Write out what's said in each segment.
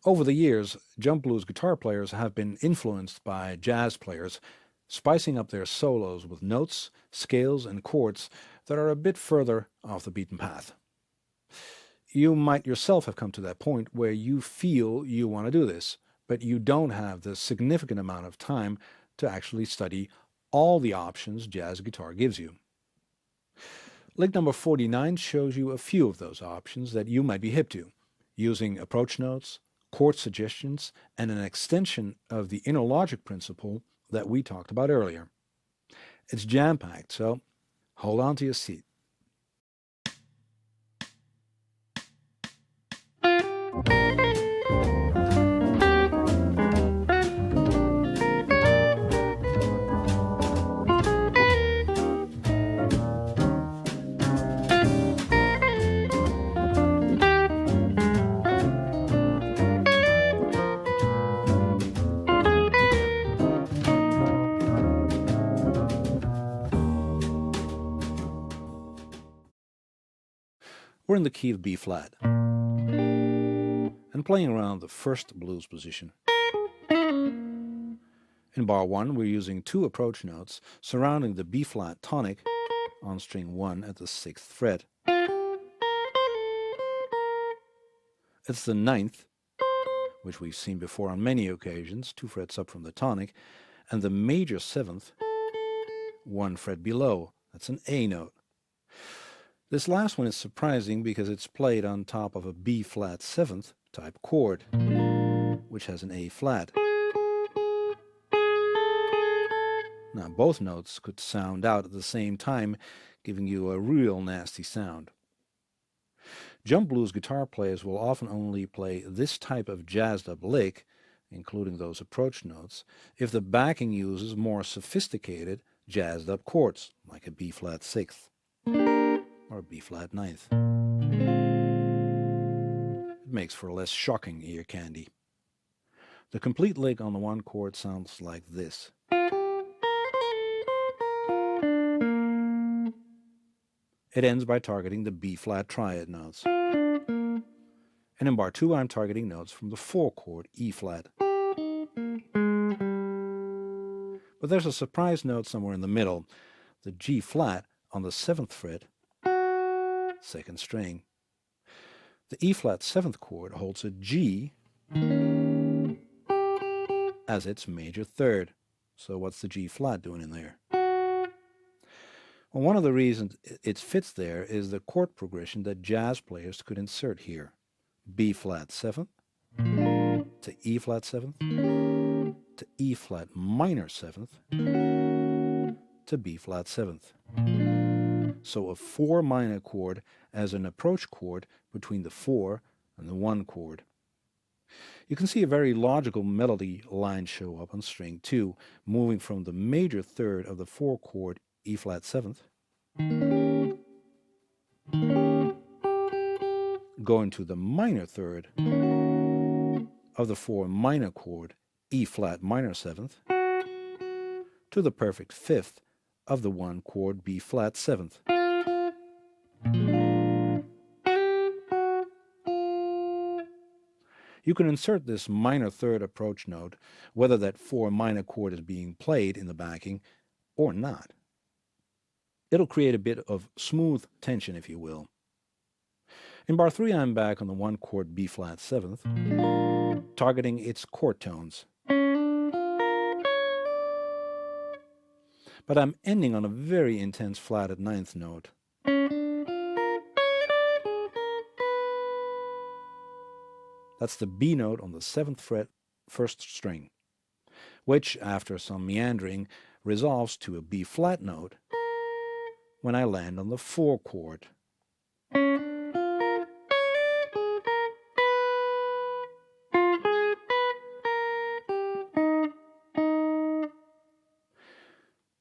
Over the years, jump blues guitar players have been influenced by jazz players, spicing up their solos with notes, scales, and chords that are a bit further off the beaten path. You might yourself have come to that point where you feel you want to do this, but you don't have the significant amount of time to actually study all the options jazz guitar gives you. Link number 49 shows you a few of those options that you might be hip to, using approach notes, chord suggestions, and an extension of the inner logic principle that we talked about earlier. It's jam-packed, so hold on to your seat. We're in the key of B flat and playing around the first blues position. In bar 1, we're using 2 approach notes surrounding the B flat tonic on string 1 at the 6th fret. It's the 9th, which we've seen before on many occasions, 2 frets up from the tonic, and the major 7th, 1 fret below. That's an A note. This last one is surprising because it's played on top of a B flat 7th type chord, which has an A flat. Now both notes could sound out at the same time, giving you a real nasty sound. Jump blues guitar players will often only play this type of jazzed up lick, including those approach notes, if the backing uses more sophisticated jazzed up chords, like a B flat 6th. Or a B flat 9th. It makes for less shocking ear candy. The complete lick on the 1 chord sounds like this. It ends by targeting the B flat triad notes. And in bar 2 I'm targeting notes from the 4 chord E flat. But there's a surprise note somewhere in the middle, the G flat on the 7th fret, 2nd string. The E flat 7th chord holds a G as its major 3rd. So what's the G flat doing in there? Well, one of the reasons it fits there is the chord progression that jazz players could insert here. B flat 7th to E flat 7th to E flat minor 7th to B flat 7th. So a 4 minor chord as an approach chord between the 4 and the 1 chord. You can see a very logical melody line show up on string 2, moving from the major 3rd of the 4 chord E flat 7th, going to the minor 3rd of the 4 minor chord E flat minor 7th, to the perfect 5th of the 1 chord B flat 7th. You can insert this minor 3rd approach note whether that 4 minor chord is being played in the backing or not. It'll create a bit of smooth tension, if you will. In bar 3 I'm back on the 1 chord B flat 7th, targeting its chord tones. But I'm ending on a very intense flatted 9th note. That's the B note on the 7th fret, 1st string, which, after some meandering, resolves to a B flat note when I land on the 4 chord.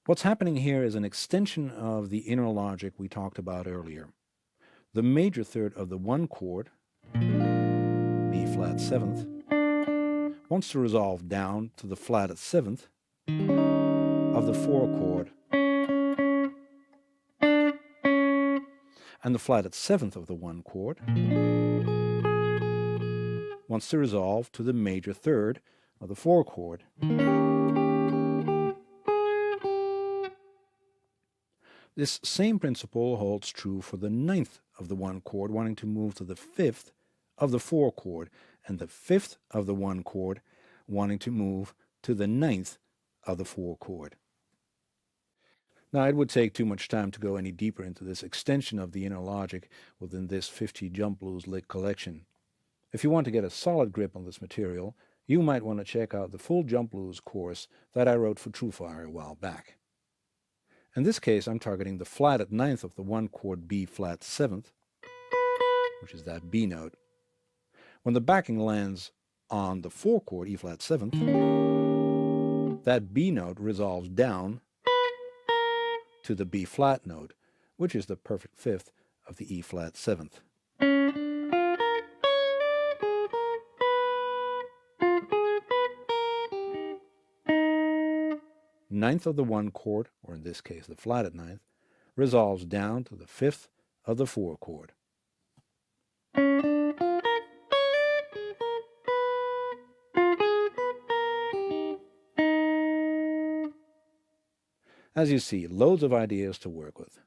What's happening here is an extension of the inner logic we talked about earlier. The major 3rd of the 1 chord, B flat 7th, wants to resolve down to the flatted 7th of the 4 chord, and the flatted 7th of the 1 chord wants to resolve to the major third of the 4 chord. This same principle holds true for the 9th of the 1 chord wanting to move to the 5th of the 4 chord, and the 5th of the 1 chord wanting to move to the 9th of the 4 chord. Now, it would take too much time to go any deeper into this extension of the inner logic within this 50 jump blues lick collection. If you want to get a solid grip on this material, you might want to check out the full jump blues course that I wrote for TrueFire a while back. In this case, I'm targeting the flatted 9th of the 1 chord B flat 7th, which is that B note. When the backing lands on the 4 chord E flat 7th, that B note resolves down to the B flat note, which is the perfect 5th of the E flat 7th. Ninth of the 1 chord, or in this case the flatted 9th, resolves down to the 5th of the 4 chord. As you see, loads of ideas to work with.